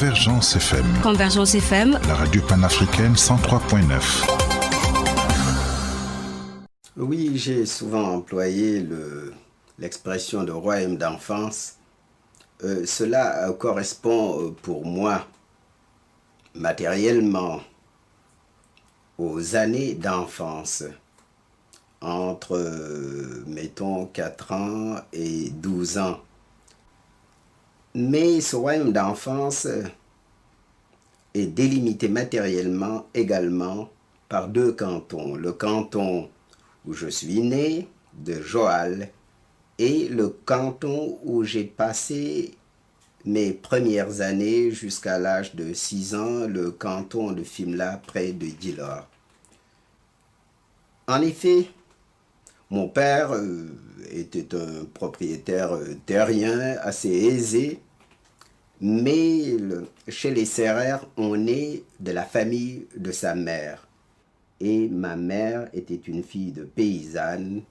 Convergence FM. Convergence FM. La radio panafricaine 103.9. Oui, j'ai souvent employé l'expression de royaume d'enfance. Cela correspond pour moi matériellement aux années d'enfance, entre, mettons, 4 ans et 12 ans. Mais ce royaume d'enfance est délimité matériellement également par 2 cantons. Le canton où je suis né, de Joal, et le canton où j'ai passé mes premières années jusqu'à l'âge de 6 ans, le canton de Fimela, près de Djilor. En effet, mon père était un propriétaire terrien assez aisé, mais chez les Sérères, on est de la famille de sa mère. Et ma mère était une fille de paysanne.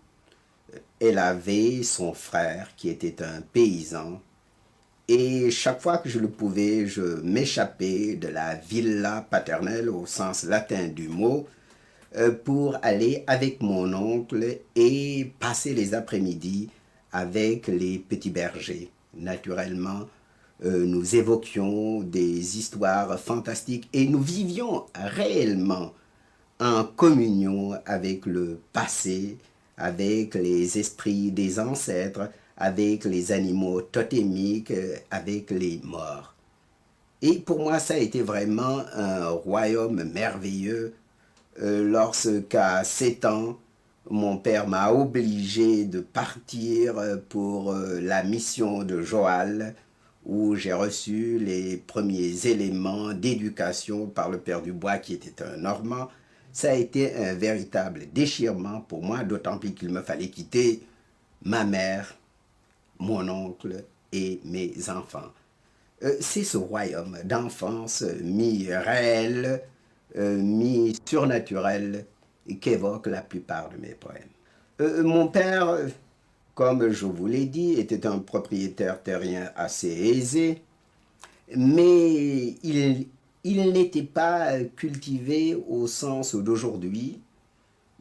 Elle avait son frère qui était un paysan. Et chaque fois que je le pouvais, je m'échappais de la villa paternelle au sens latin du mot pour aller avec mon oncle et passer les après-midi avec les petits bergers. Naturellement, nous évoquions des histoires fantastiques et nous vivions réellement en communion avec le passé, avec les esprits des ancêtres, avec les animaux totémiques, avec les morts. Et pour moi, ça a été vraiment un royaume merveilleux lorsqu'à 7 ans, mon père m'a obligé de partir pour la mission de Joal, où j'ai reçu les premiers éléments d'éducation par le père Dubois, qui était un Normand. Ça a été un véritable déchirement pour moi, d'autant plus qu'il me fallait quitter ma mère, mon oncle et mes enfants. C'est ce royaume d'enfance mi-réel, mi-surnaturel qu'évoquent la plupart de mes poèmes. Mon père, comme je vous l'ai dit, était un propriétaire terrien assez aisé, mais il n'était pas cultivé au sens d'aujourd'hui.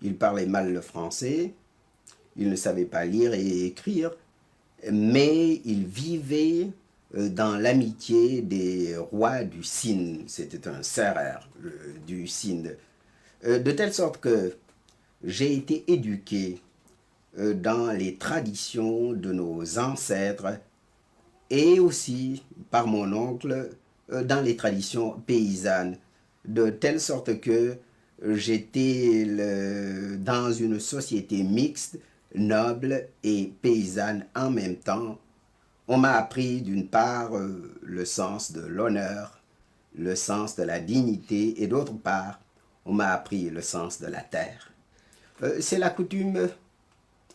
Il parlait mal le français, il ne savait pas lire et écrire, mais il vivait dans l'amitié des rois du Sine. C'était un Sérère du Sine. De telle sorte que j'ai été éduqué dans les traditions de nos ancêtres et aussi par mon oncle dans les traditions paysannes, de telle sorte que j'étais dans une société mixte, noble et paysanne en même temps. On m'a appris d'une part le sens de l'honneur, le sens de la dignité, et d'autre part, on m'a appris le sens de la terre. C'est la coutume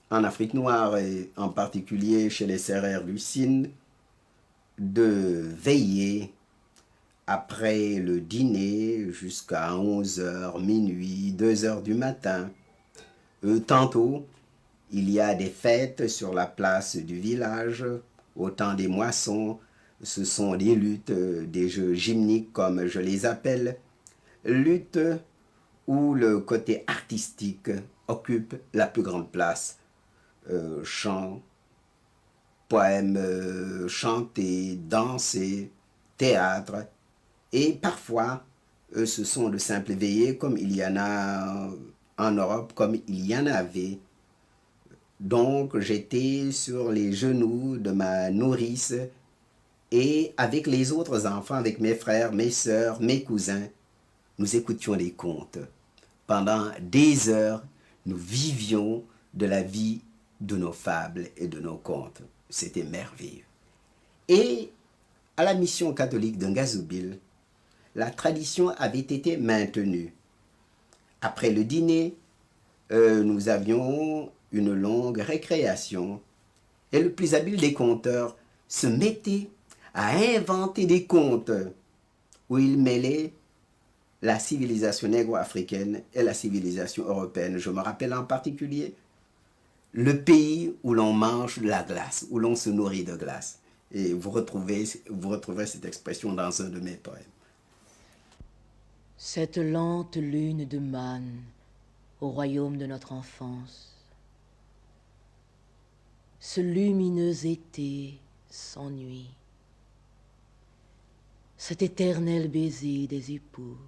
en Afrique noire et en particulier chez les Sérères du Sine de veiller après le dîner jusqu'à 11h, minuit, 2h du matin. Tantôt, il y a des fêtes sur la place du village. Au temps des moissons, ce sont des luttes, des jeux gymniques comme je les appelle. Luttes où le côté artistique occupe la plus grande place. Chants, poèmes chantés, dansés, théâtre. Et parfois, ce sont de simples veillées comme il y en a en Europe, comme il y en avait. Donc, j'étais sur les genoux de ma nourrice et avec les autres enfants, avec mes frères, mes sœurs, mes cousins, nous écoutions les contes. Pendant des heures, nous vivions de la vie de nos fables et de nos contes. C'était merveilleux. Et à la mission catholique de Ngazoubil, la tradition avait été maintenue. Après le dîner, nous avions une longue récréation et le plus habile des conteurs se mettait à inventer des contes où il mêlait la civilisation négro-africaine et la civilisation européenne. Je me rappelle en particulier le pays où l'on mange la glace, où l'on se nourrit de glace. Et vous retrouverez cette expression dans un de mes poèmes. Cette lente lune de manne au royaume de notre enfance, ce lumineux été sans nuit, cet éternel baiser des époux,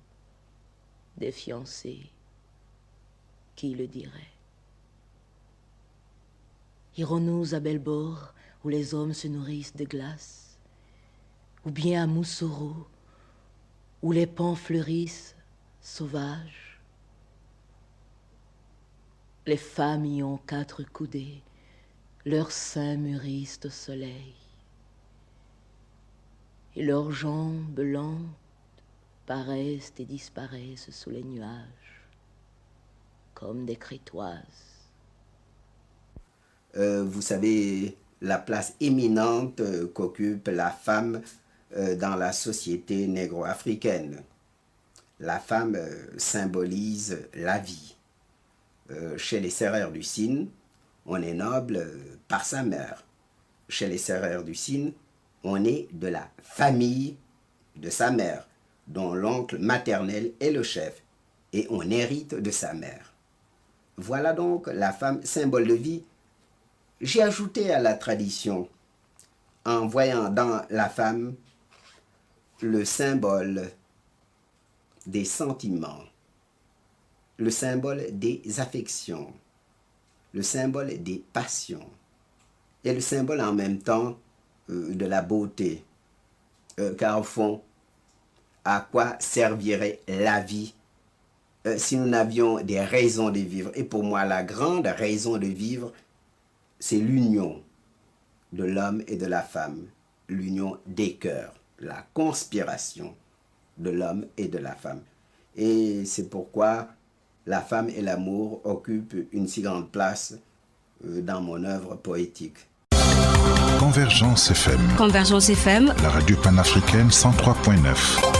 des fiancés, qui le dirait? Irons-nous à Belbord, où les hommes se nourrissent de glace, ou bien à Moussoro, où les pans fleurissent sauvages? Les femmes y ont 4 coudées, leurs seins mûrissent au soleil, et leurs jambes lentes paraissent et disparaissent sous les nuages, comme des crétoises. Vous savez, la place éminente qu'occupe la femme dans la société négro-africaine. La femme symbolise la vie. Chez les Sérères du Sine, on est noble par sa mère. Chez les Sérères du Sine, on est de la famille de sa mère, dont l'oncle maternel est le chef, et on hérite de sa mère. Voilà donc la femme symbole de vie. J'ai ajouté à la tradition, en voyant dans la femme le symbole des sentiments, le symbole des affections, le symbole des passions, et le symbole en même temps de la beauté. Car au fond, à quoi servirait la vie si nous n'avions des raisons de vivre? Et pour moi, la grande raison de vivre, c'est l'union de l'homme et de la femme, l'union des cœurs, la conspiration de l'homme et de la femme. Et c'est pourquoi la femme et l'amour occupent une si grande place dans mon œuvre poétique. Convergence FM. Convergence FM. La radio panafricaine 103.9.